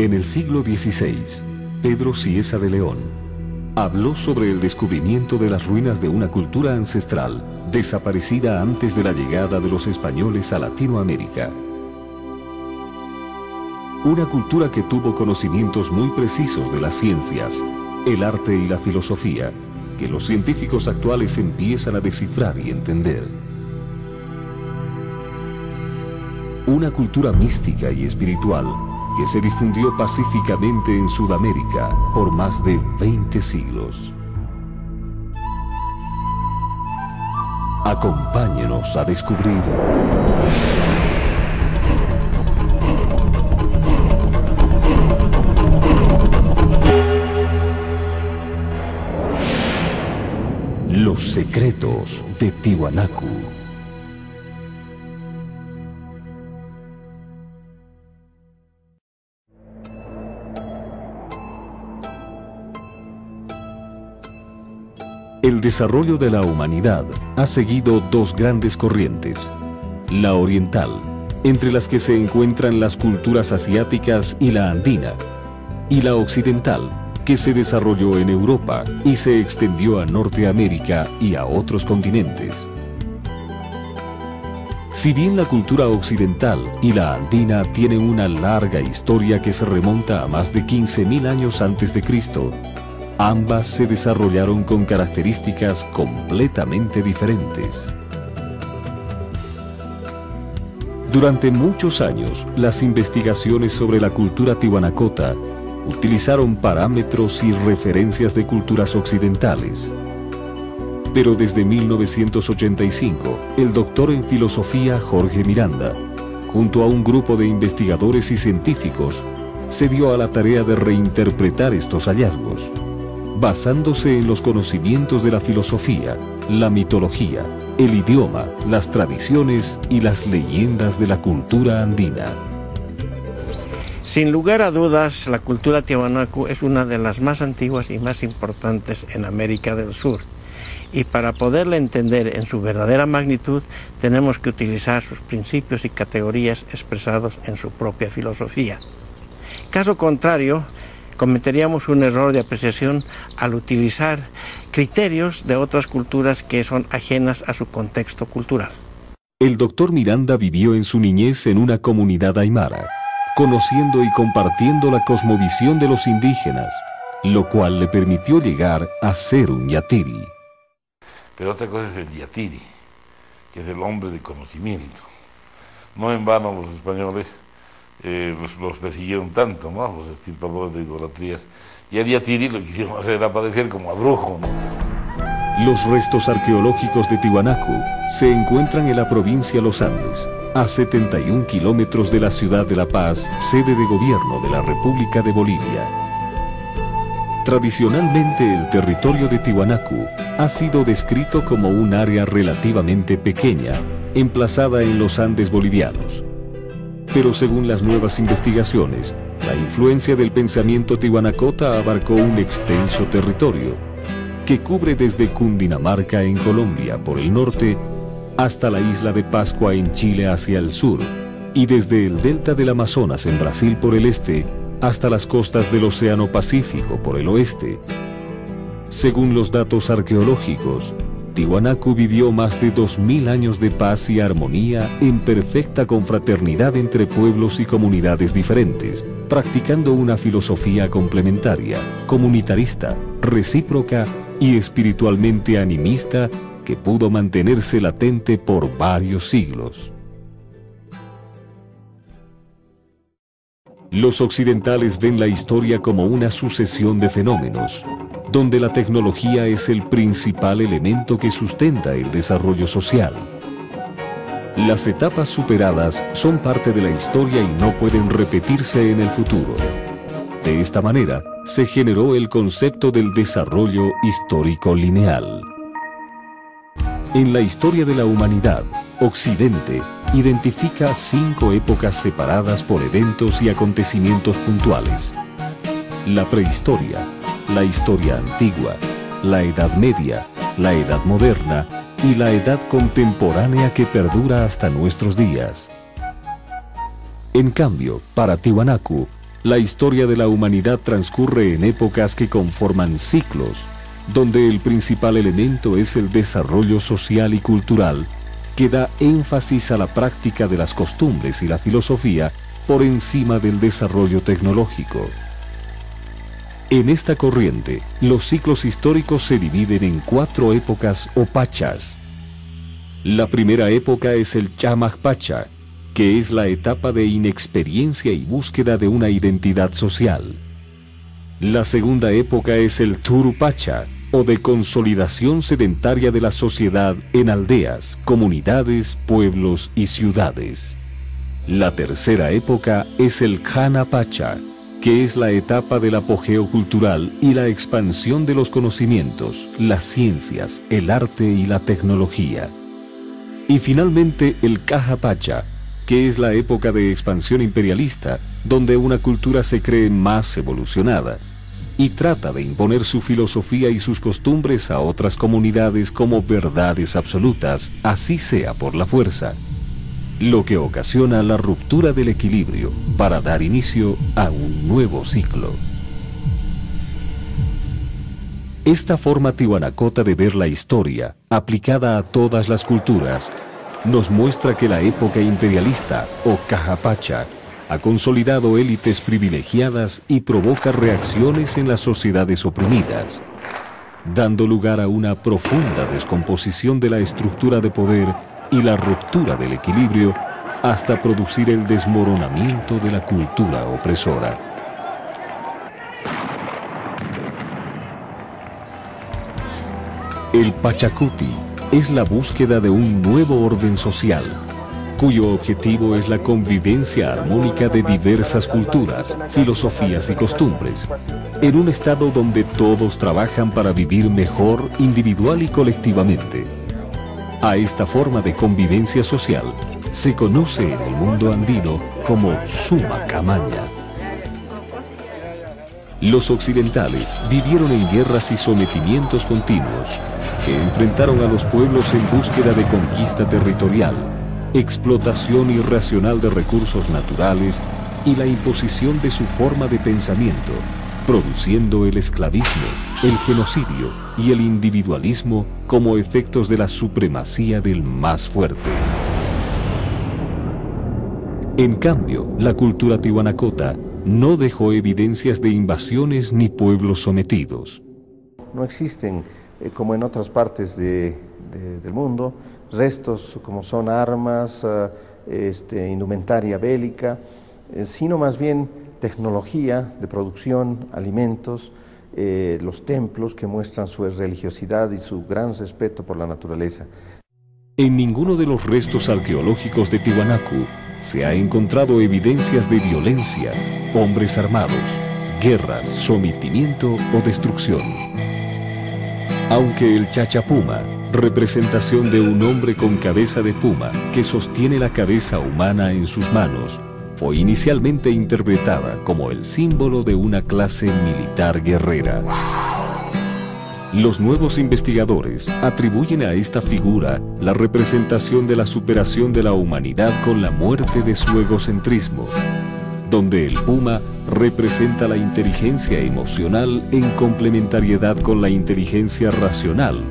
En el siglo XVI, Pedro Cieza de León habló sobre el descubrimiento de las ruinas de una cultura ancestral desaparecida antes de la llegada de los españoles a Latinoamérica. Una cultura que tuvo conocimientos muy precisos de las ciencias, el arte y la filosofía, que los científicos actuales empiezan a descifrar y entender. Una cultura mística y espiritual que se difundió pacíficamente en Sudamérica por más de 20 siglos. Acompáñenos a descubrir los secretos de Tiwanaku. El desarrollo de la humanidad ha seguido dos grandes corrientes: la oriental, entre las que se encuentran las culturas asiáticas y la andina, y la occidental, que se desarrolló en Europa y se extendió a Norteamérica y a otros continentes. Si bien la cultura occidental y la andina tienen una larga historia que se remonta a más de 15.000 años antes de Cristo, ambas se desarrollaron con características completamente diferentes. Durante muchos años, las investigaciones sobre la cultura tiwanacota utilizaron parámetros y referencias de culturas occidentales. Pero desde 1985, el doctor en filosofía Jorge Miranda, junto a un grupo de investigadores y científicos, se dio a la tarea de reinterpretar estos hallazgos, basándose en los conocimientos de la filosofía, la mitología, el idioma, las tradiciones y las leyendas de la cultura andina. Sin lugar a dudas, la cultura tiwanaku es una de las más antiguas y más importantes en América del Sur. Y para poderla entender en su verdadera magnitud, tenemos que utilizar sus principios y categorías expresados en su propia filosofía. Caso contrario, cometeríamos un error de apreciación al utilizar criterios de otras culturas que son ajenas a su contexto cultural. El doctor Miranda vivió en su niñez en una comunidad aymara, conociendo y compartiendo la cosmovisión de los indígenas, lo cual le permitió llegar a ser un yatiri. Pero otra cosa es el yatiri, que es el hombre de conocimiento. No en vano los españoles los persiguieron tanto, ¿no?, los extirpadores de idolatrías. Y el yatiri lo quisieron hacer era parecer como a brujo, ¿no? Los restos arqueológicos de Tiwanaku se encuentran en la provincia Los Andes, a 71 kilómetros de la ciudad de La Paz, sede de gobierno de la República de Bolivia. Tradicionalmente, el territorio de Tiwanaku ha sido descrito como un área relativamente pequeña, emplazada en los Andes bolivianos. Pero según las nuevas investigaciones, la influencia del pensamiento tiwanacota abarcó un extenso territorio, que cubre desde Cundinamarca en Colombia por el norte hasta la isla de Pascua en Chile hacia el sur, y desde el delta del Amazonas en Brasil por el este hasta las costas del Océano Pacífico por el oeste. Según los datos arqueológicos, Tiwanaku vivió más de 2000 años de paz y armonía en perfecta confraternidad entre pueblos y comunidades diferentes, practicando una filosofía complementaria, comunitarista, recíproca y espiritualmente animista que pudo mantenerse latente por varios siglos. Los occidentales ven la historia como una sucesión de fenómenos, donde la tecnología es el principal elemento que sustenta el desarrollo social. Las etapas superadas son parte de la historia y no pueden repetirse en el futuro. De esta manera, se generó el concepto del desarrollo histórico lineal. En la historia de la humanidad, Occidente identifica 5 épocas separadas por eventos y acontecimientos puntuales: la prehistoria, la historia antigua, la Edad Media, la Edad Moderna y la Edad Contemporánea que perdura hasta nuestros días. En cambio, para Tiwanaku, La historia de la humanidad transcurre en épocas que conforman ciclos, donde el principal elemento es el desarrollo social y cultural, que da énfasis a la práctica de las costumbres y la filosofía por encima del desarrollo tecnológico. En esta corriente, los ciclos históricos se dividen en 4 épocas o pachas. La primera época es el Chamaj Pacha, que es la etapa de inexperiencia y búsqueda de una identidad social. La segunda época es el Turu Pacha, o de consolidación sedentaria de la sociedad en aldeas, comunidades, pueblos y ciudades. La tercera época es el Jana Pacha, que es la etapa del apogeo cultural y la expansión de los conocimientos, las ciencias, el arte y la tecnología. Y finalmente el Caja Pacha, que es la época de expansión imperialista, donde una cultura se cree más evolucionada y trata de imponer su filosofía y sus costumbres a otras comunidades como verdades absolutas, así sea por la fuerza, lo que ocasiona la ruptura del equilibrio para dar inicio a un nuevo ciclo. Esta forma tihuanacota de ver la historia, aplicada a todas las culturas, nos muestra que la época imperialista, o Caja Pacha, ha consolidado élites privilegiadas y provoca reacciones en las sociedades oprimidas, dando lugar a una profunda descomposición de la estructura de poder y la ruptura del equilibrio hasta producir el desmoronamiento de la cultura opresora. El Pachacuti es la búsqueda de un nuevo orden social, cuyo objetivo es la convivencia armónica de diversas culturas, filosofías y costumbres, en un estado donde todos trabajan para vivir mejor individual y colectivamente. A esta forma de convivencia social se conoce en el mundo andino como Suma Camaña. Los occidentales vivieron en guerras y sometimientos continuos que enfrentaron a los pueblos en búsqueda de conquista territorial, explotación irracional de recursos naturales y la imposición de su forma de pensamiento, produciendo el esclavismo, el genocidio y el individualismo como efectos de la supremacía del más fuerte. En cambio, la cultura tihuanacota no dejó evidencias de invasiones ni pueblos sometidos. No existen, como en otras partes del mundo, restos como son armas, indumentaria bélica, sino más bien tecnología de producción, alimentos, los templos que muestran su religiosidad y su gran respeto por la naturaleza. En ninguno de los restos arqueológicos de Tiwanaku se ha encontrado evidencias de violencia, hombres armados, guerras, sometimiento o destrucción. Aunque el Chachapuma, representación de un hombre con cabeza de puma que sostiene la cabeza humana en sus manos, fue inicialmente interpretada como el símbolo de una clase militar guerrera. Los nuevos investigadores atribuyen a esta figura la representación de la superación de la humanidad con la muerte de su egocentrismo, donde el puma representa la inteligencia emocional en complementariedad con la inteligencia racional,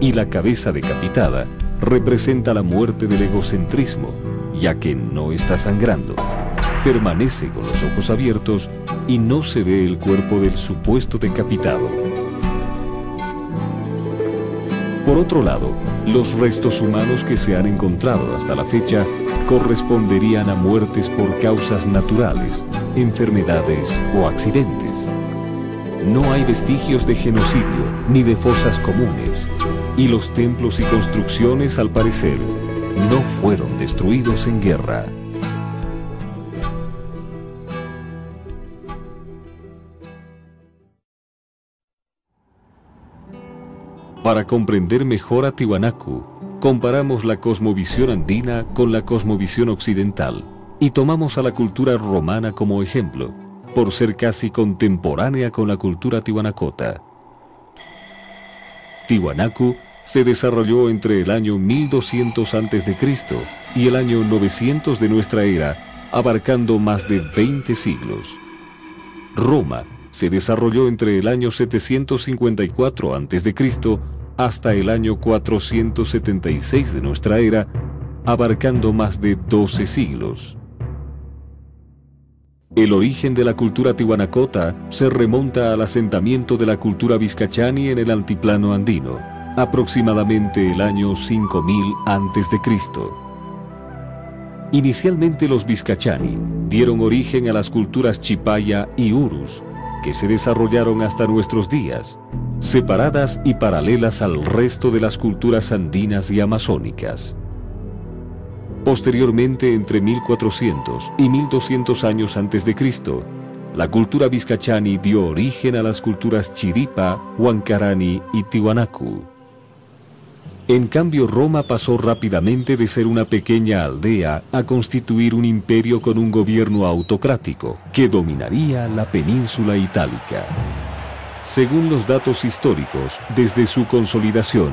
y la cabeza decapitada representa la muerte del egocentrismo, ya que no está sangrando, permanece con los ojos abiertos y no se ve el cuerpo del supuesto decapitado. Por otro lado, los restos humanos que se han encontrado hasta la fecha corresponderían a muertes por causas naturales, enfermedades o accidentes. No hay vestigios de genocidio ni de fosas comunes, y los templos y construcciones, al parecer, no fueron destruidos en guerra. Para comprender mejor a Tiwanaku, comparamos la cosmovisión andina con la cosmovisión occidental y tomamos a la cultura romana como ejemplo, por ser casi contemporánea con la cultura tihuanacota. Tiwanaku se desarrolló entre el año 1200 a.C. y el año 900 de nuestra era, abarcando más de 20 siglos. Roma se desarrolló entre el año 754 a.C. hasta el año 476 de nuestra era, abarcando más de 12 siglos. El origen de la cultura tihuanacota se remonta al asentamiento de la cultura vizcachani en el altiplano andino, aproximadamente el año 5000 a.C. Inicialmente los vizcachani dieron origen a las culturas chipaya y urus, que se desarrollaron hasta nuestros días, separadas y paralelas al resto de las culturas andinas y amazónicas. Posteriormente, entre 1400 y 1200 años antes de Cristo, la cultura vizcachani dio origen a las culturas chiripa, huancarani y tiwanaku. En cambio, Roma pasó rápidamente de ser una pequeña aldea a constituir un imperio con un gobierno autocrático que dominaría la península itálica. Según los datos históricos, desde su consolidación,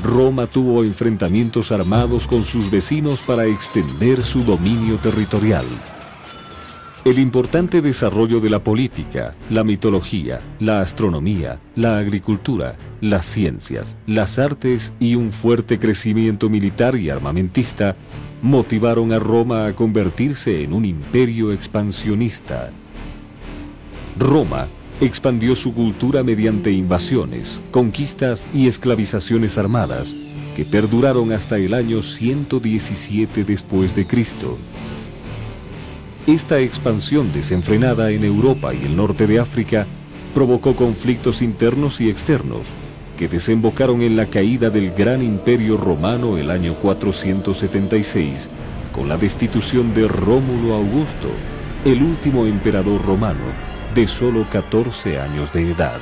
Roma tuvo enfrentamientos armados con sus vecinos para extender su dominio territorial. El importante desarrollo de la política, la mitología, la astronomía, la agricultura, las ciencias, las artes y un fuerte crecimiento militar y armamentista motivaron a Roma a convertirse en un imperio expansionista. Roma expandió su cultura mediante invasiones, conquistas y esclavizaciones armadas que perduraron hasta el año 117 después de Cristo. Esta expansión desenfrenada en Europa y el norte de África provocó conflictos internos y externos que desembocaron en la caída del gran imperio romano el año 476 con la destitución de Rómulo Augusto, el último emperador romano de solo 14 años de edad.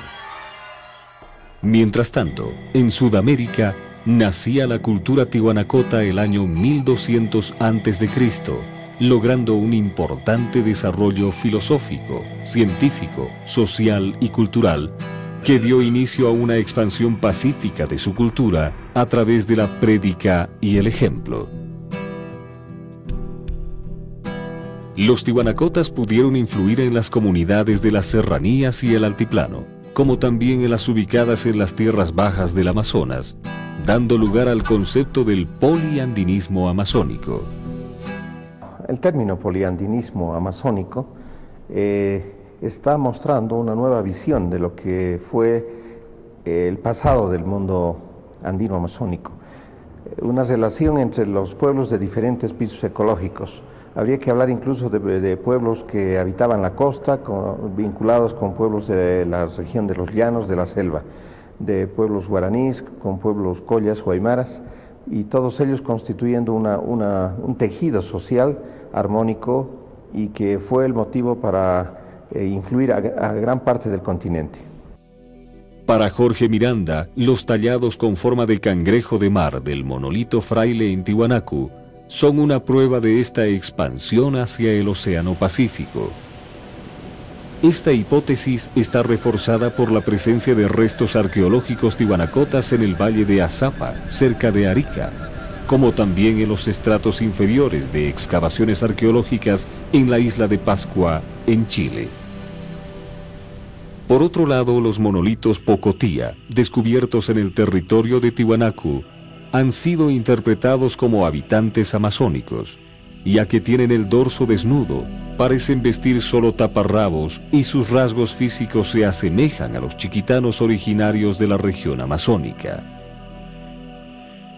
Mientras tanto, en Sudamérica nacía la cultura tihuanacota el año 1200 a.C., logrando un importante desarrollo filosófico, científico, social y cultural que dio inicio a una expansión pacífica de su cultura a través de la prédica y el ejemplo. Los tihuanacotas pudieron influir en las comunidades de las serranías y el altiplano, como también en las ubicadas en las tierras bajas del Amazonas, dando lugar al concepto del poliandinismo amazónico. El término poliandinismo amazónico está mostrando una nueva visión de lo que fue el pasado del mundo andino amazónico. Una relación entre los pueblos de diferentes pisos ecológicos. Habría que hablar incluso de pueblos que habitaban la costa, vinculados con pueblos de la región de los llanos, de la selva, de pueblos guaraníes, con pueblos collas o aymaras, y todos ellos constituyendo un tejido social armónico y que fue el motivo para influir a gran parte del continente. Para Jorge Miranda, los tallados con forma de cangrejo de mar del monolito fraile en Tiwanaku son una prueba de esta expansión hacia el Océano Pacífico. Esta hipótesis está reforzada por la presencia de restos arqueológicos tihuanacotas en el valle de Azapa, cerca de Arica, como también en los estratos inferiores de excavaciones arqueológicas en la isla de Pascua, en Chile. Por otro lado, los monolitos Pocotía, descubiertos en el territorio de Tiwanaku, han sido interpretados como habitantes amazónicos, ya que tienen el dorso desnudo, parecen vestir solo taparrabos y sus rasgos físicos se asemejan a los chiquitanos originarios de la región amazónica.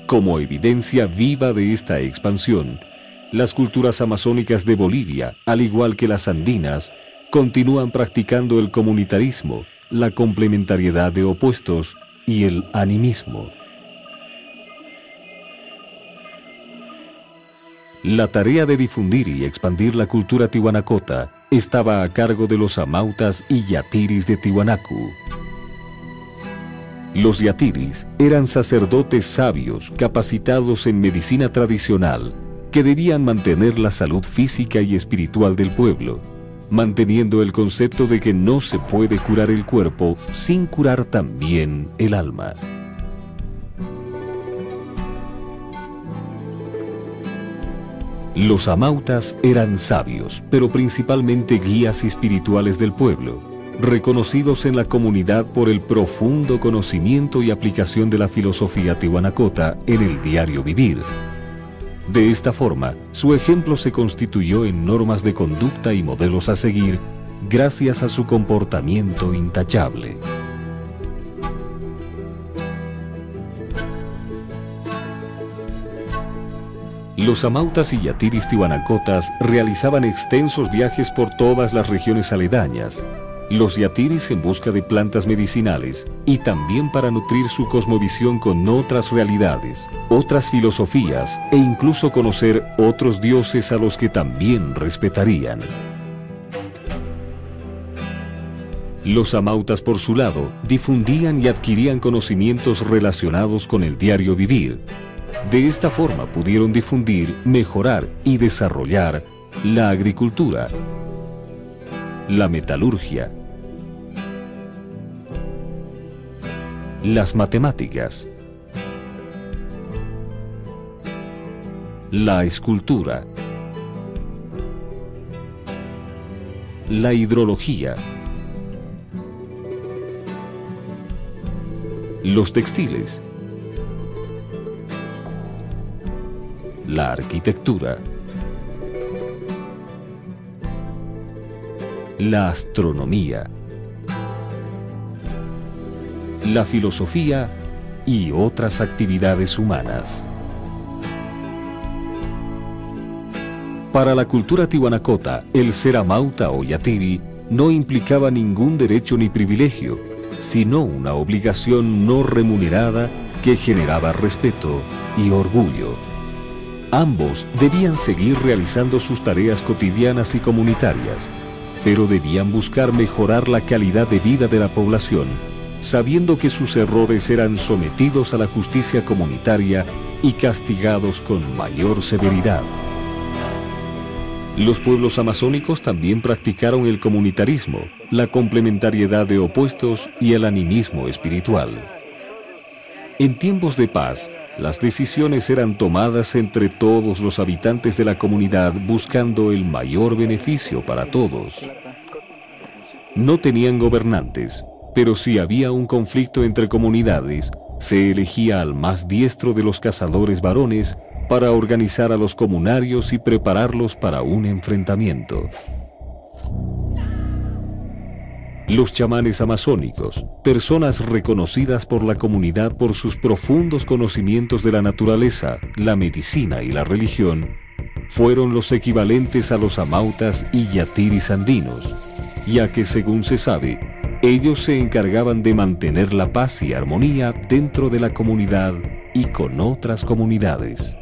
Como evidencia viva de esta expansión, las culturas amazónicas de Bolivia, al igual que las andinas, continúan practicando el comunitarismo, la complementariedad de opuestos y el animismo. La tarea de difundir y expandir la cultura tihuanacota estaba a cargo de los amautas y yatiris de Tiwanaku. Los yatiris eran sacerdotes sabios capacitados en medicina tradicional que debían mantener la salud física y espiritual del pueblo, manteniendo el concepto de que no se puede curar el cuerpo sin curar también el alma. Los amautas eran sabios, pero principalmente guías espirituales del pueblo, reconocidos en la comunidad por el profundo conocimiento y aplicación de la filosofía tihuanacota en el diario vivir. De esta forma, su ejemplo se constituyó en normas de conducta y modelos a seguir gracias a su comportamiento intachable. Los amautas y yatiris tihuanacotas realizaban extensos viajes por todas las regiones aledañas, los yatiris en busca de plantas medicinales y también para nutrir su cosmovisión con otras realidades, otras filosofías e incluso conocer otros dioses a los que también respetarían. Los amautas, por su lado, difundían y adquirían conocimientos relacionados con el diario vivir. De esta forma pudieron difundir, mejorar y desarrollar la agricultura, la metalurgia, las matemáticas, la escultura, la hidrología, los textiles, la arquitectura, la astronomía, la filosofía y otras actividades humanas. Para la cultura tihuanacota, el ser amauta o yatiri no implicaba ningún derecho ni privilegio, sino una obligación no remunerada que generaba respeto y orgullo. Ambos debían seguir realizando sus tareas cotidianas y comunitarias, pero debían buscar mejorar la calidad de vida de la población, sabiendo que sus errores eran sometidos a la justicia comunitaria y castigados con mayor severidad. Los pueblos amazónicos también practicaron el comunitarismo, la complementariedad de opuestos y el animismo espiritual. En tiempos de paz, las decisiones eran tomadas entre todos los habitantes de la comunidad buscando el mayor beneficio para todos. No tenían gobernantes, pero si había un conflicto entre comunidades, se elegía al más diestro de los cazadores varones para organizar a los comunarios y prepararlos para un enfrentamiento. Los chamanes amazónicos, personas reconocidas por la comunidad por sus profundos conocimientos de la naturaleza, la medicina y la religión, fueron los equivalentes a los amautas y yatiris andinos, ya que, según se sabe, ellos se encargaban de mantener la paz y armonía dentro de la comunidad y con otras comunidades.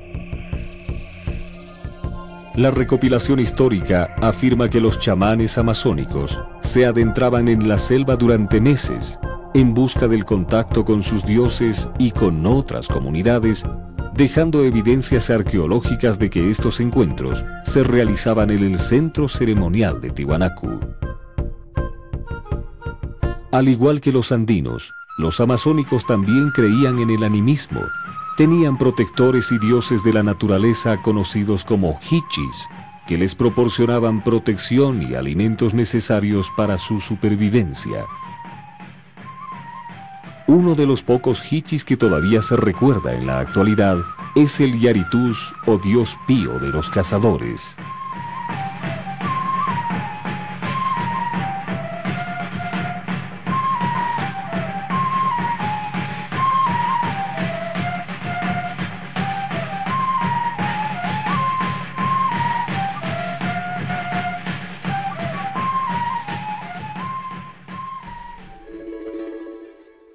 La recopilación histórica afirma que los chamanes amazónicos se adentraban en la selva durante meses en busca del contacto con sus dioses y con otras comunidades, dejando evidencias arqueológicas de que estos encuentros se realizaban en el centro ceremonial de Tiwanaku. Al igual que los andinos, los amazónicos también creían en el animismo. Tenían protectores y dioses de la naturaleza conocidos como hichis, que les proporcionaban protección y alimentos necesarios para su supervivencia. Uno de los pocos hichis que todavía se recuerda en la actualidad es el Yaritus o dios pío de los cazadores.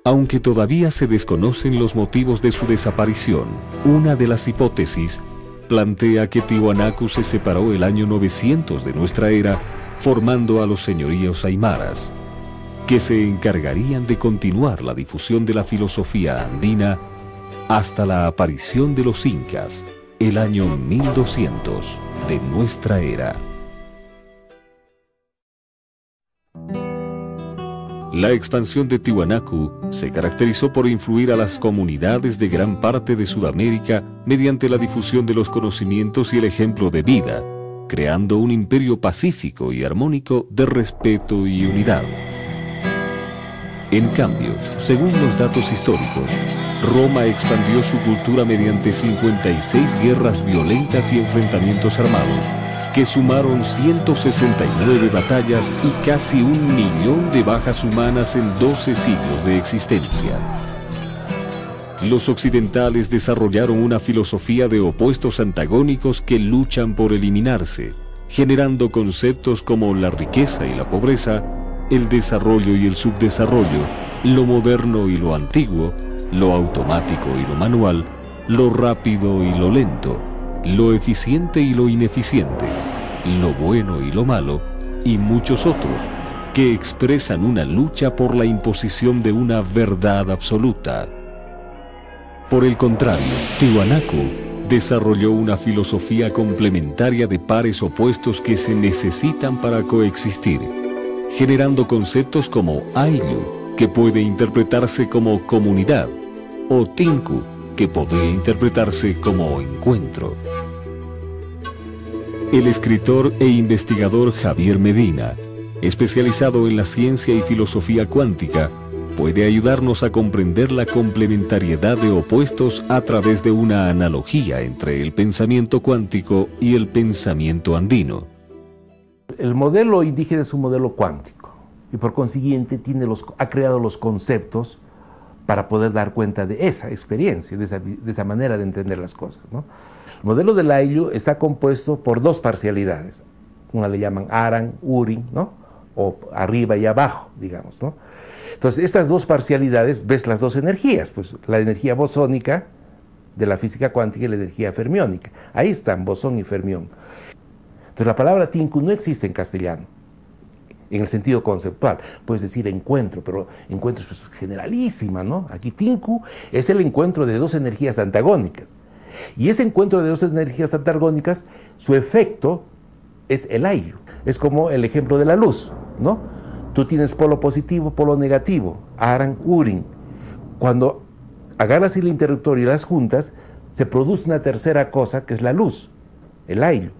Aunque todavía se desconocen los motivos de su desaparición, una de las hipótesis plantea que Tiwanaku se separó el año 900 de nuestra era, formando a los señoríos aymaras, que se encargarían de continuar la difusión de la filosofía andina hasta la aparición de los incas, el año 1200 de nuestra era. la expansión de Tiwanaku se caracterizó por influir a las comunidades de gran parte de Sudamérica mediante la difusión de los conocimientos y el ejemplo de vida, creando un imperio pacífico y armónico de respeto y unidad. En cambio, según los datos históricos, Roma expandió su cultura mediante 56 guerras violentas y enfrentamientos armados, que sumaron 169 batallas y casi 1.000.000 de bajas humanas en 12 siglos de existencia. Los occidentales desarrollaron una filosofía de opuestos antagónicos que luchan por eliminarse, generando conceptos como la riqueza y la pobreza, el desarrollo y el subdesarrollo, lo moderno y lo antiguo, lo automático y lo manual, lo rápido y lo lento, lo eficiente y lo ineficiente, lo bueno y lo malo, y muchos otros, que expresan una lucha por la imposición de una verdad absoluta. Por el contrario, Tiwanaku desarrolló una filosofía complementaria de pares opuestos que se necesitan para coexistir, generando conceptos como Ayllu, que puede interpretarse como comunidad, o Tinku, que podría interpretarse como encuentro. El escritor e investigador Javier Medina, especializado en la ciencia y filosofía cuántica, puede ayudarnos a comprender la complementariedad de opuestos a través de una analogía entre el pensamiento cuántico y el pensamiento andino. El modelo indígena es un modelo cuántico y por consiguiente ha creado los conceptos para poder dar cuenta de esa experiencia, de esa manera de entender las cosas, ¿no? El modelo del Ayllu está compuesto por dos parcialidades. Una le llaman Aran, Urin, ¿no? O arriba y abajo, digamos, ¿no? Entonces, estas dos parcialidades, ves las dos energías, pues la energía bosónica de la física cuántica y la energía fermiónica. Ahí están, bosón y fermión. Entonces, la palabra Tinku no existe en castellano, en el sentido conceptual. Puedes decir encuentro, pero encuentro es pues generalísima, ¿no? Aquí Tinku es el encuentro de dos energías antagónicas. Y ese encuentro de dos energías antagónicas, su efecto es el Ayllu. Es como el ejemplo de la luz, ¿no? Tú tienes polo positivo, polo negativo, Aran, Urin. Cuando agarras el interruptor y las juntas, se produce una tercera cosa que es la luz, el Ayllu,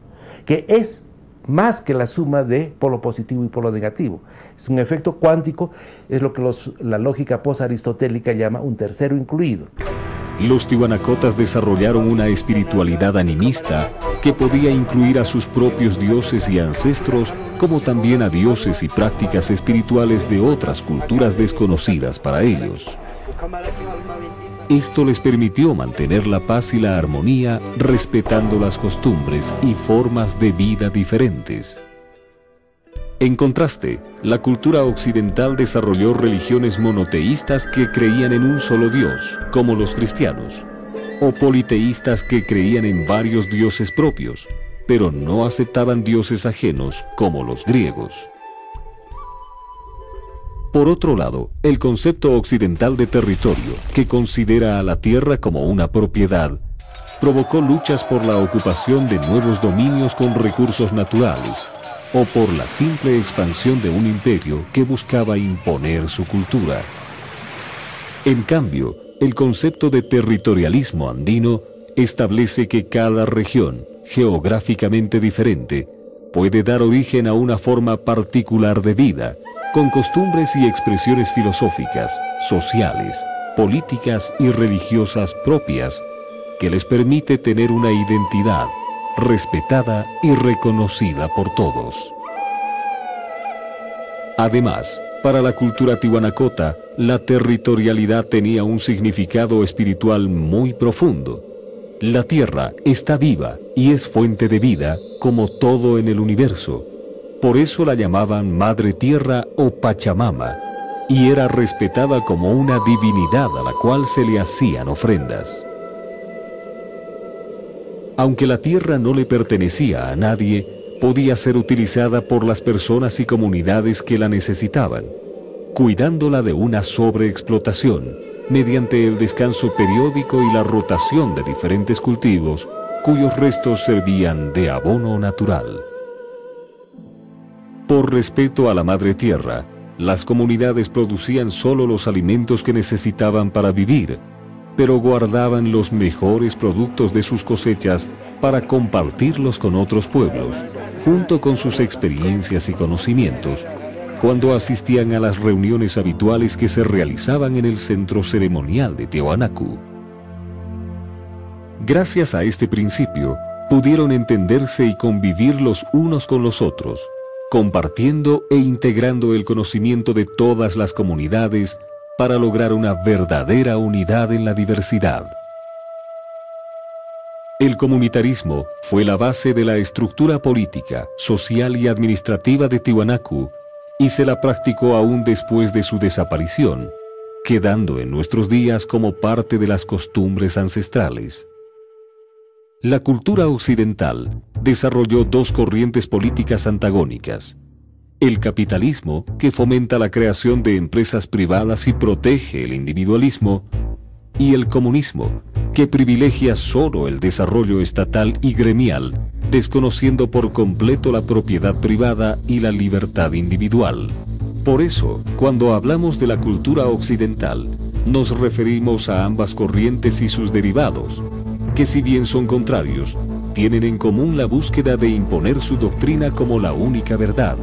que es más que la suma de polo positivo y polo negativo. Es un efecto cuántico, es lo que la lógica post-aristotélica llama un tercero incluido. Los tiwanacotas desarrollaron una espiritualidad animista que podía incluir a sus propios dioses y ancestros, como también a dioses y prácticas espirituales de otras culturas desconocidas para ellos. Esto les permitió mantener la paz y la armonía, respetando las costumbres y formas de vida diferentes. En contraste, la cultura occidental desarrolló religiones monoteístas que creían en un solo Dios, como los cristianos, o politeístas que creían en varios dioses propios, pero no aceptaban dioses ajenos, como los griegos. Por otro lado, el concepto occidental de territorio, que considera a la tierra como una propiedad, provocó luchas por la ocupación de nuevos dominios con recursos naturales, o por la simple expansión de un imperio que buscaba imponer su cultura. En cambio, el concepto de territorialismo andino establece que cada región, geográficamente diferente, puede dar origen a una forma particular de vida, con costumbres y expresiones filosóficas, sociales, políticas y religiosas propias, que les permite tener una identidad respetada y reconocida por todos. Además, para la cultura tiwanacota, la territorialidad tenía un significado espiritual muy profundo. La tierra está viva y es fuente de vida, como todo en el universo. Por eso la llamaban Madre Tierra o Pachamama, y era respetada como una divinidad a la cual se le hacían ofrendas. Aunque la tierra no le pertenecía a nadie, podía ser utilizada por las personas y comunidades que la necesitaban, cuidándola de una sobreexplotación, mediante el descanso periódico y la rotación de diferentes cultivos, cuyos restos servían de abono natural. Por respeto a la Madre Tierra, Las comunidades producían solo los alimentos que necesitaban para vivir, pero guardaban los mejores productos de sus cosechas para compartirlos con otros pueblos, junto con sus experiencias y conocimientos, cuando asistían a las reuniones habituales que se realizaban en el centro ceremonial de Tiahuanacu. Gracias a este principio, pudieron entenderse y convivir los unos con los otros, compartiendo e integrando el conocimiento de todas las comunidades para lograr una verdadera unidad en la diversidad. El comunitarismo fue la base de la estructura política, social y administrativa de Tiahuanacu y se la practicó aún después de su desaparición, quedando en nuestros días como parte de las costumbres ancestrales. La cultura occidental desarrolló dos corrientes políticas antagónicas: el capitalismo, que fomenta la creación de empresas privadas y protege el individualismo, y el comunismo, que privilegia solo el desarrollo estatal y gremial, desconociendo por completo la propiedad privada y la libertad individual. Por eso, cuando hablamos de la cultura occidental, nos referimos a ambas corrientes y sus derivados, que si bien son contrarios, tienen en común la búsqueda de imponer su doctrina como la única verdad.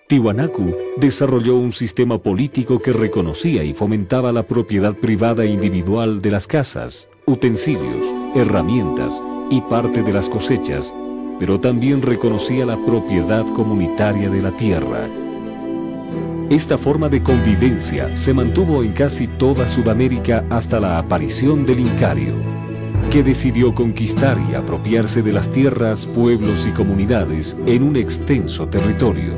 Tiahuanacu desarrolló un sistema político que reconocía y fomentaba la propiedad privada e individual de las casas, utensilios, herramientas y parte de las cosechas, pero también reconocía la propiedad comunitaria de la tierra. Esta forma de convivencia se mantuvo en casi toda Sudamérica hasta la aparición del Incario, que decidió conquistar y apropiarse de las tierras, pueblos y comunidades en un extenso territorio.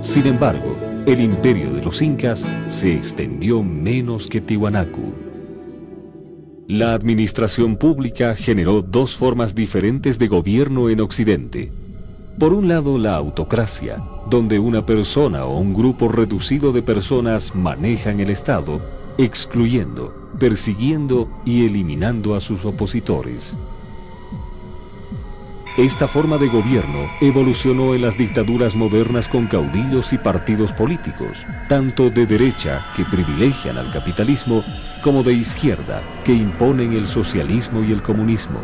Sin embargo, el imperio de los incas se extendió menos que Tiahuanacu. La administración pública generó dos formas diferentes de gobierno en Occidente. Por un lado, la autocracia, donde una persona o un grupo reducido de personas manejan el Estado, excluyendo, persiguiendo y eliminando a sus opositores. Esta forma de gobierno evolucionó en las dictaduras modernas con caudillos y partidos políticos, tanto de derecha, que privilegian al capitalismo, como de izquierda, que imponen el socialismo y el comunismo.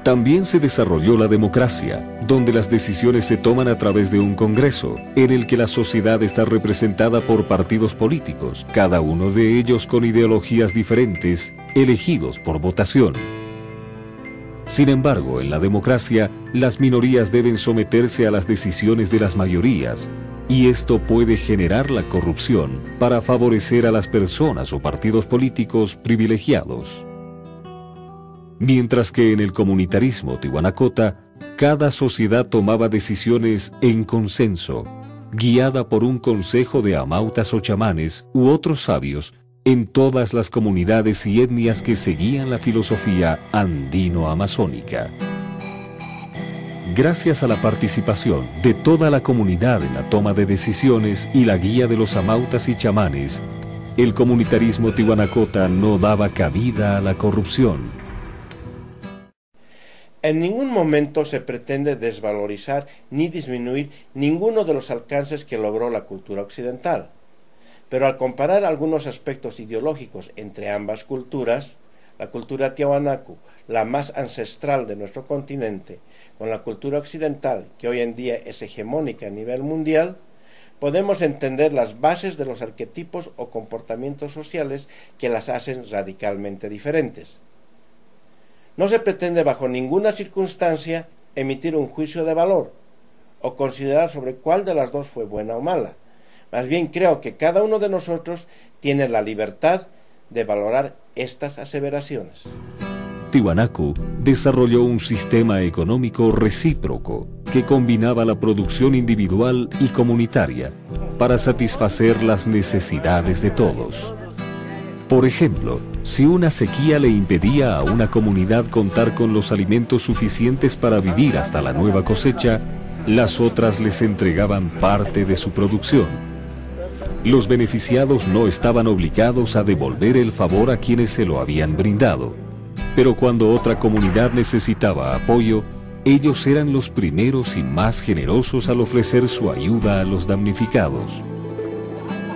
También se desarrolló la democracia, donde las decisiones se toman a través de un congreso, en el que la sociedad está representada por partidos políticos, cada uno de ellos con ideologías diferentes, elegidos por votación. Sin embargo, en la democracia, las minorías deben someterse a las decisiones de las mayorías, y esto puede generar la corrupción para favorecer a las personas o partidos políticos privilegiados. Mientras que en el comunitarismo tihuanacota, cada sociedad tomaba decisiones en consenso, guiada por un consejo de amautas o chamanes u otros sabios en todas las comunidades y etnias que seguían la filosofía andino-amazónica. Gracias a la participación de toda la comunidad en la toma de decisiones y la guía de los amautas y chamanes, el comunitarismo tihuanacota no daba cabida a la corrupción. En ningún momento se pretende desvalorizar ni disminuir ninguno de los alcances que logró la cultura occidental. Pero al comparar algunos aspectos ideológicos entre ambas culturas, la cultura tiahuanacu, la más ancestral de nuestro continente, con la cultura occidental, que hoy en día es hegemónica a nivel mundial, podemos entender las bases de los arquetipos o comportamientos sociales que las hacen radicalmente diferentes. No se pretende bajo ninguna circunstancia emitir un juicio de valor o considerar sobre cuál de las dos fue buena o mala. Más bien creo que cada uno de nosotros tiene la libertad de valorar estas aseveraciones. Tiahuanacu desarrolló un sistema económico recíproco que combinaba la producción individual y comunitaria para satisfacer las necesidades de todos. Por ejemplo, si una sequía le impedía a una comunidad contar con los alimentos suficientes para vivir hasta la nueva cosecha, las otras les entregaban parte de su producción. Los beneficiados no estaban obligados a devolver el favor a quienes se lo habían brindado, pero cuando otra comunidad necesitaba apoyo, ellos eran los primeros y más generosos al ofrecer su ayuda a los damnificados.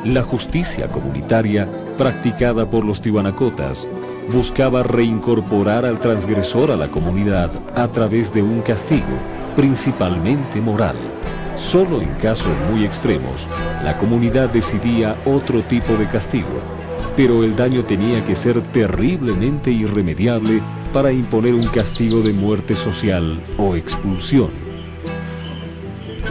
La justicia comunitaria, practicada por los tiwanacotas, buscaba reincorporar al transgresor a la comunidad a través de un castigo, principalmente moral. Solo en casos muy extremos, la comunidad decidía otro tipo de castigo, pero el daño tenía que ser terriblemente irremediable para imponer un castigo de muerte social o expulsión.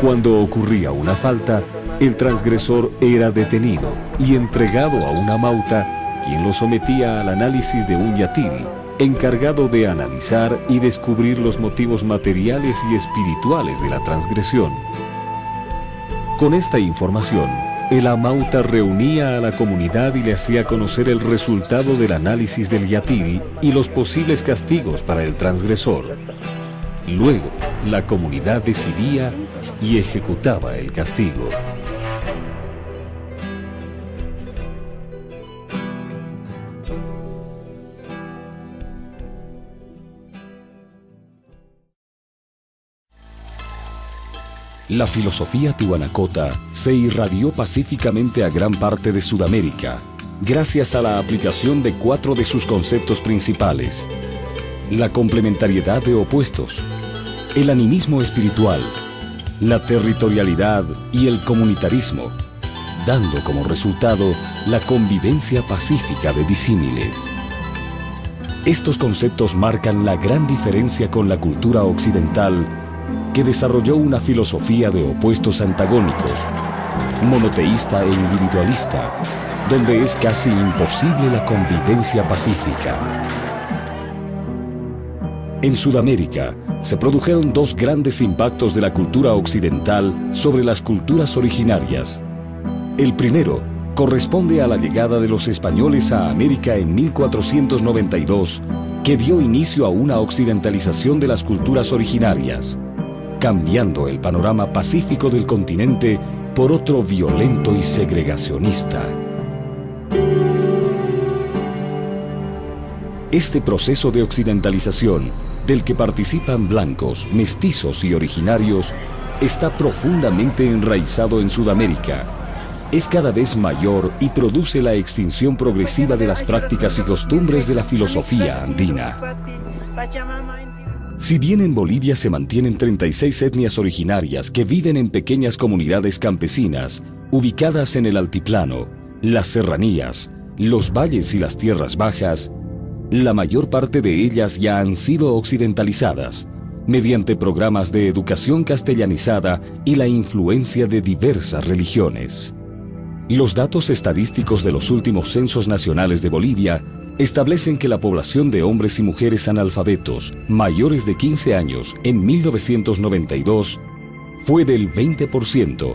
Cuando ocurría una falta, el transgresor era detenido y entregado a una mauta, quien lo sometía al análisis de un yatiri, encargado de analizar y descubrir los motivos materiales y espirituales de la transgresión. Con esta información, el amauta reunía a la comunidad y le hacía conocer el resultado del análisis del yatiri y los posibles castigos para el transgresor. Luego, la comunidad decidía y ejecutaba el castigo. La filosofía tiwanacota se irradió pacíficamente a gran parte de Sudamérica, gracias a la aplicación de 4 de sus conceptos principales: la complementariedad de opuestos, el animismo espiritual, la territorialidad y el comunitarismo, dando como resultado la convivencia pacífica de disímiles. Estos conceptos marcan la gran diferencia con la cultura occidental, que desarrolló una filosofía de opuestos antagónicos, monoteísta e individualista, donde es casi imposible la convivencia pacífica. En Sudamérica se produjeron 2 grandes impactos de la cultura occidental sobre las culturas originarias. El primero corresponde a la llegada de los españoles a América en 1492, que dio inicio a una occidentalización de las culturas originarias, cambiando el panorama pacífico del continente por otro violento y segregacionista. Este proceso de occidentalización, del que participan blancos, mestizos y originarios, está profundamente enraizado en Sudamérica. Es cada vez mayor y produce la extinción progresiva de las prácticas y costumbres de la filosofía andina. Si bien en Bolivia se mantienen 36 etnias originarias que viven en pequeñas comunidades campesinas, ubicadas en el altiplano, las serranías, los valles y las tierras bajas, la mayor parte de ellas ya han sido occidentalizadas, mediante programas de educación castellanizada y la influencia de diversas religiones. Los datos estadísticos de los últimos censos nacionales de Bolivia establecen que la población de hombres y mujeres analfabetos mayores de 15 años en 1992 fue del 20%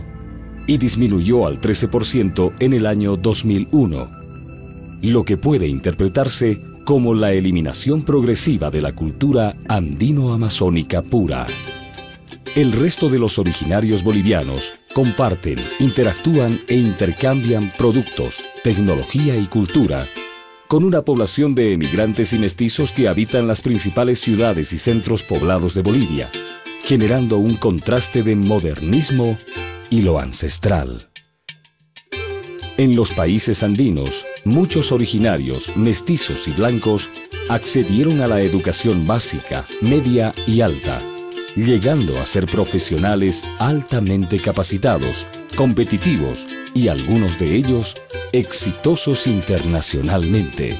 y disminuyó al 13% en el año 2001, lo que puede interpretarse como la eliminación progresiva de la cultura andino-amazónica pura. El resto de los originarios bolivianos comparten, interactúan e intercambian productos, tecnología y cultura con una población de emigrantes y mestizos que habitan las principales ciudades y centros poblados de Bolivia, generando un contraste de modernismo y lo ancestral. En los países andinos, muchos originarios, mestizos y blancos accedieron a la educación básica, media y alta, llegando a ser profesionales altamente capacitados, competitivos y algunos de ellos exitosos internacionalmente.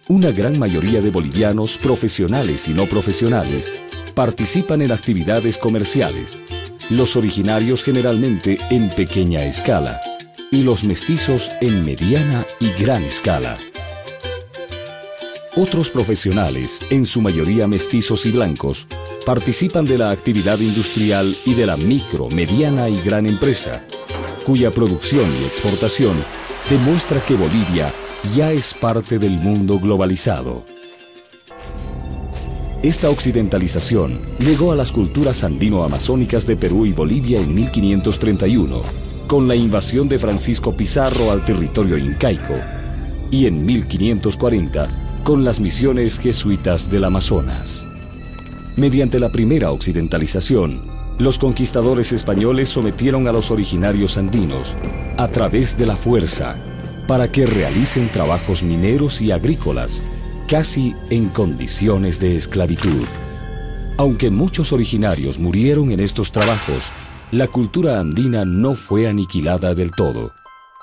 Una gran mayoría de bolivianos, profesionales y no profesionales, participan en actividades comerciales, los originarios generalmente en pequeña escala y los mestizos en mediana y gran escala. Otros profesionales, en su mayoría mestizos y blancos, participan de la actividad industrial y de la micro, mediana y gran empresa, cuya producción y exportación demuestra que Bolivia ya es parte del mundo globalizado. Esta occidentalización llegó a las culturas andino-amazónicas de Perú y Bolivia en 1531, con la invasión de Francisco Pizarro al territorio incaico, y en 1540, con las misiones jesuitas del Amazonas. Mediante la primera occidentalización, los conquistadores españoles sometieron a los originarios andinos, a través de la fuerza, para que realicen trabajos mineros y agrícolas, casi en condiciones de esclavitud. Aunque muchos originarios murieron en estos trabajos, la cultura andina no fue aniquilada del todo.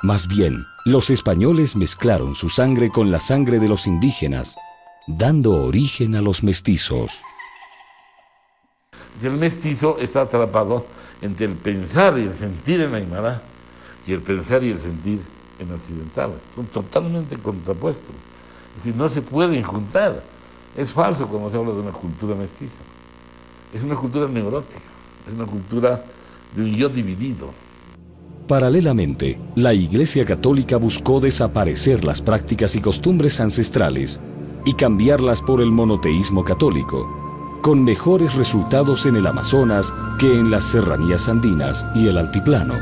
Más bien, los españoles mezclaron su sangre con la sangre de los indígenas, dando origen a los mestizos. El mestizo está atrapado entre el pensar y el sentir en aymara y el pensar y el sentir en occidental. Son totalmente contrapuestos. Es decir, no se pueden juntar. Es falso cuando se habla de una cultura mestiza. Es una cultura neurótica, es una cultura de un yo dividido. Paralelamente, la Iglesia Católica buscó desaparecer las prácticas y costumbres ancestrales y cambiarlas por el monoteísmo católico, con mejores resultados en el Amazonas que en las serranías andinas y el altiplano.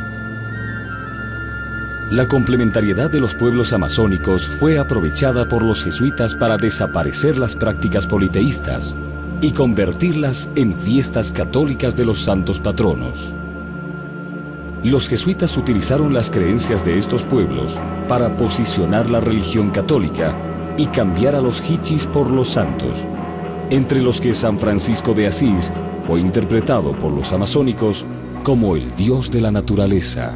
La complementariedad de los pueblos amazónicos fue aprovechada por los jesuitas para desaparecer las prácticas politeístas y convertirlas en fiestas católicas de los santos patronos. Los jesuitas utilizaron las creencias de estos pueblos para posicionar la religión católica y cambiar a los hichis por los santos, entre los que San Francisco de Asís fue interpretado por los amazónicos como el dios de la naturaleza.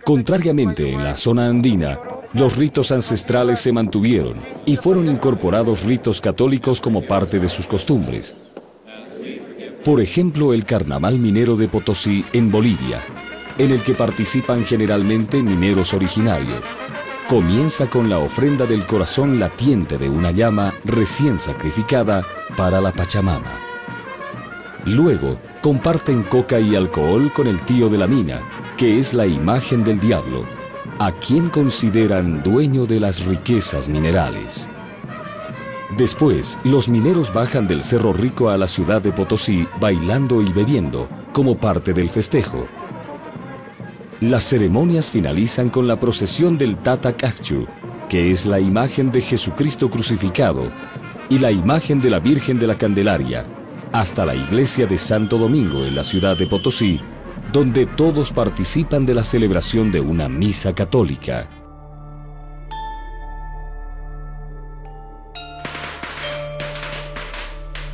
Contrariamente, en la zona andina, los ritos ancestrales se mantuvieron y fueron incorporados ritos católicos como parte de sus costumbres. Por ejemplo, el Carnaval Minero de Potosí en Bolivia, en el que participan generalmente mineros originarios, comienza con la ofrenda del corazón latiente de una llama recién sacrificada para la Pachamama. Luego, comparten coca y alcohol con el tío de la mina, que es la imagen del diablo, a quien consideran dueño de las riquezas minerales. Después, los mineros bajan del Cerro Rico a la ciudad de Potosí bailando y bebiendo, como parte del festejo. Las ceremonias finalizan con la procesión del Tata Cacchu, que es la imagen de Jesucristo crucificado, y la imagen de la Virgen de la Candelaria, hasta la iglesia de Santo Domingo en la ciudad de Potosí, donde todos participan de la celebración de una misa católica.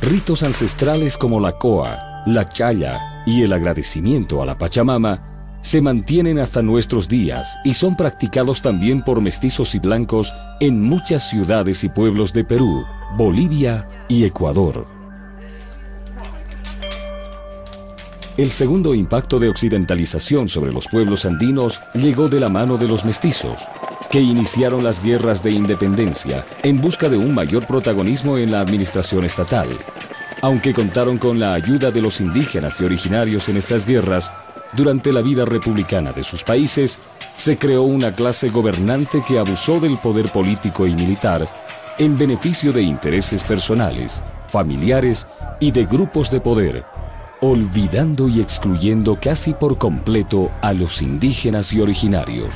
Ritos ancestrales como la coa, la chaya y el agradecimiento a la Pachamama se mantienen hasta nuestros días y son practicados también por mestizos y blancos en muchas ciudades y pueblos de Perú, Bolivia y Ecuador. El segundo impacto de occidentalización sobre los pueblos andinos llegó de la mano de los mestizos, que iniciaron las guerras de independencia en busca de un mayor protagonismo en la administración estatal. Aunque contaron con la ayuda de los indígenas y originarios en estas guerras, durante la vida republicana de sus países, se creó una clase gobernante que abusó del poder político y militar en beneficio de intereses personales, familiares y de grupos de poder, olvidando y excluyendo casi por completo a los indígenas y originarios.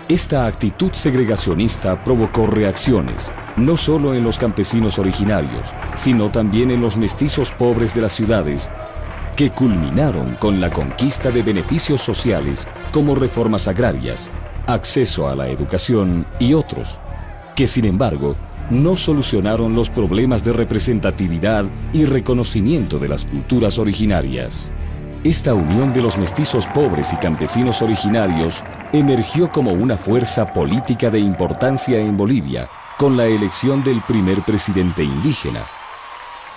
Esta actitud segregacionista provocó reacciones, no solo en los campesinos originarios, sino también en los mestizos pobres de las ciudades, que culminaron con la conquista de beneficios sociales como reformas agrarias, acceso a la educación y otros, que sin embargo no solucionaron los problemas de representatividad y reconocimiento de las culturas originarias. Esta unión de los mestizos pobres y campesinos originarios emergió como una fuerza política de importancia en Bolivia, con la elección del primer presidente indígena.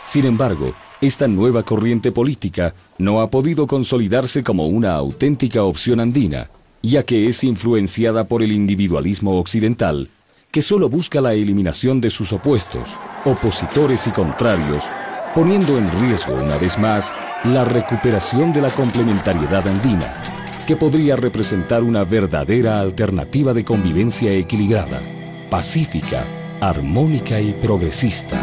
Sin embargo, esta nueva corriente política no ha podido consolidarse como una auténtica opción andina, ya que es influenciada por el individualismo occidental, que solo busca la eliminación de sus opuestos, opositores y contrarios, poniendo en riesgo una vez más la recuperación de la complementariedad andina, que podría representar una verdadera alternativa de convivencia equilibrada, pacífica, armónica y progresista.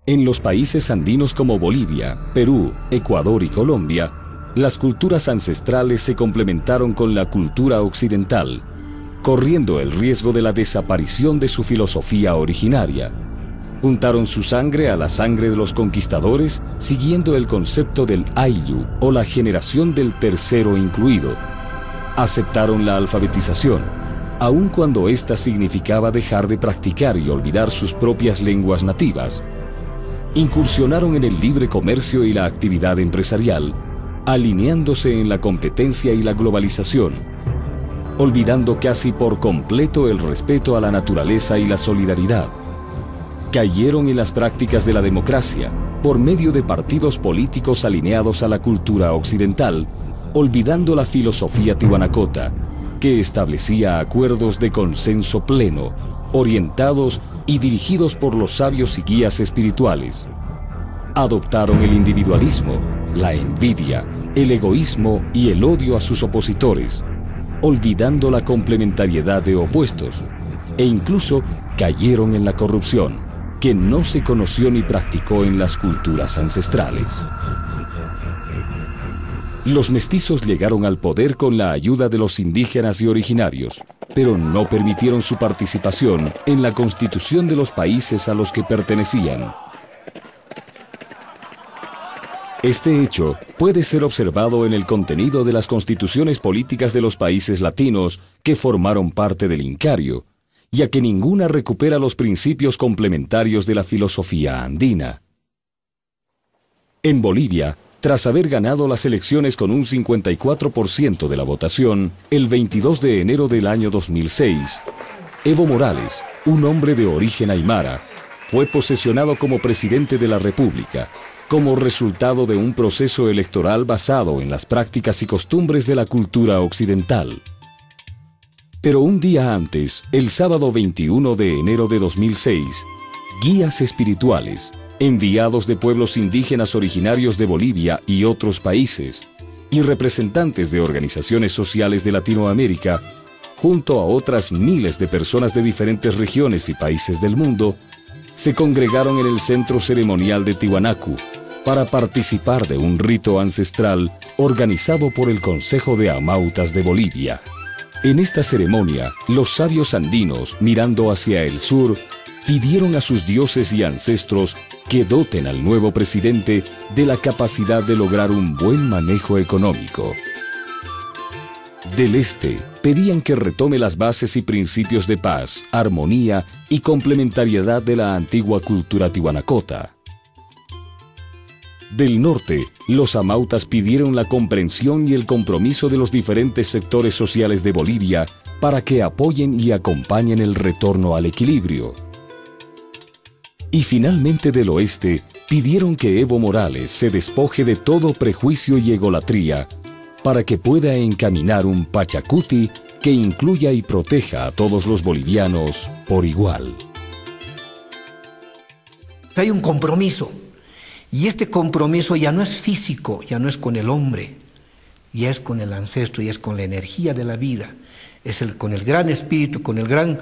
En los países andinos como Bolivia, Perú, Ecuador y Colombia, las culturas ancestrales se complementaron con la cultura occidental, corriendo el riesgo de la desaparición de su filosofía originaria. Juntaron su sangre a la sangre de los conquistadores, siguiendo el concepto del Ayllu, o la generación del tercero incluido. Aceptaron la alfabetización, aun cuando ésta significaba dejar de practicar y olvidar sus propias lenguas nativas. Incursionaron en el libre comercio y la actividad empresarial, alineándose en la competencia y la globalización, olvidando casi por completo el respeto a la naturaleza y la solidaridad. Cayeron en las prácticas de la democracia por medio de partidos políticos alineados a la cultura occidental, olvidando la filosofía tihuanacota, que establecía acuerdos de consenso pleno, orientados y dirigidos por los sabios y guías espirituales. Adoptaron el individualismo, la envidia, el egoísmo y el odio a sus opositores, olvidando la complementariedad de opuestos, e incluso cayeron en la corrupción, que no se conoció ni practicó en las culturas ancestrales. Los mestizos llegaron al poder con la ayuda de los indígenas y originarios, pero no permitieron su participación en la constitución de los países a los que pertenecían. Este hecho puede ser observado en el contenido de las constituciones políticas de los países latinos que formaron parte del Incario, ya que ninguna recupera los principios complementarios de la filosofía andina. En Bolivia, tras haber ganado las elecciones con un 54% de la votación, el 22 de enero del año 2006, Evo Morales, un hombre de origen aymara, fue posesionado como presidente de la República, como resultado de un proceso electoral basado en las prácticas y costumbres de la cultura occidental. Pero un día antes, el sábado 21 de enero de 2006, guías espirituales, enviados de pueblos indígenas originarios de Bolivia y otros países, y representantes de organizaciones sociales de Latinoamérica, junto a otras miles de personas de diferentes regiones y países del mundo, se congregaron en el centro ceremonial de Tiwanaku para participar de un rito ancestral organizado por el Consejo de Amautas de Bolivia. En esta ceremonia, los sabios andinos, mirando hacia el sur, pidieron a sus dioses y ancestros que doten al nuevo presidente de la capacidad de lograr un buen manejo económico. Del este, pedían que retome las bases y principios de paz, armonía y complementariedad de la antigua cultura tihuanacota. Del norte, los amautas pidieron la comprensión y el compromiso de los diferentes sectores sociales de Bolivia para que apoyen y acompañen el retorno al equilibrio. Y finalmente del oeste, pidieron que Evo Morales se despoje de todo prejuicio y egolatría para que pueda encaminar un Pachacuti que incluya y proteja a todos los bolivianos por igual. Hay un compromiso. Y este compromiso ya no es físico, ya no es con el hombre, ya es con el ancestro, ya es con la energía de la vida, con el gran espíritu, con el gran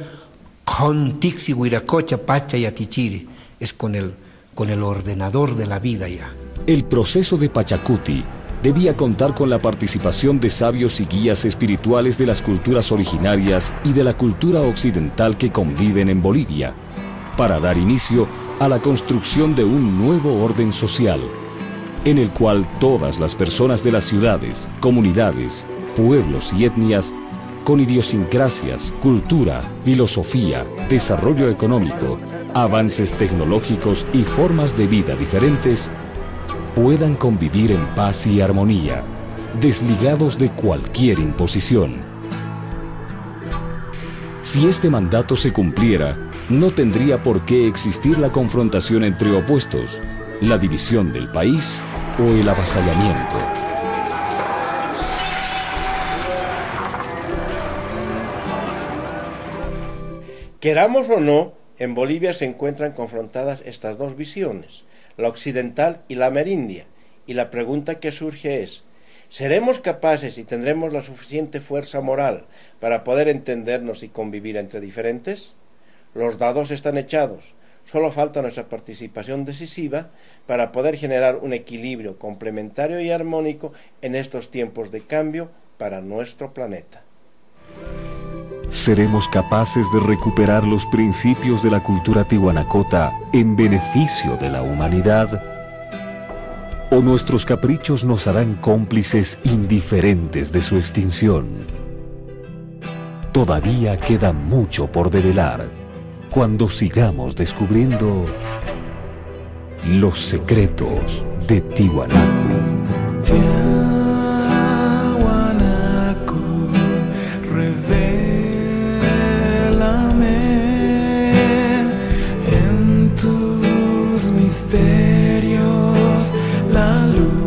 Contixi, Huiracocha, Pacha y Atichiri, es con el ordenador de la vida ya. El proceso de Pachacuti debía contar con la participación de sabios y guías espirituales de las culturas originarias y de la cultura occidental que conviven en Bolivia, para dar inicio a la construcción de un nuevo orden social, en el cual todas las personas de las ciudades, comunidades, pueblos y etnias, con idiosincrasias, cultura, filosofía, desarrollo económico, avances tecnológicos y formas de vida diferentes, puedan convivir en paz y armonía, desligados de cualquier imposición. Si este mandato se cumpliera, no tendría por qué existir la confrontación entre opuestos, la división del país o el avasallamiento. Queramos o no, en Bolivia se encuentran confrontadas estas dos visiones, la occidental y la amerindia, y la pregunta que surge es: ¿seremos capaces y tendremos la suficiente fuerza moral para poder entendernos y convivir entre diferentes? Los dados están echados, Solo falta nuestra participación decisiva para poder generar un equilibrio complementario y armónico en estos tiempos de cambio para nuestro planeta. ¿Seremos capaces de recuperar los principios de la cultura tihuanacota en beneficio de la humanidad? ¿O nuestros caprichos nos harán cómplices indiferentes de su extinción? Todavía queda mucho por develar cuando sigamos descubriendo los secretos de Tiwanaku. Misterios, la luz.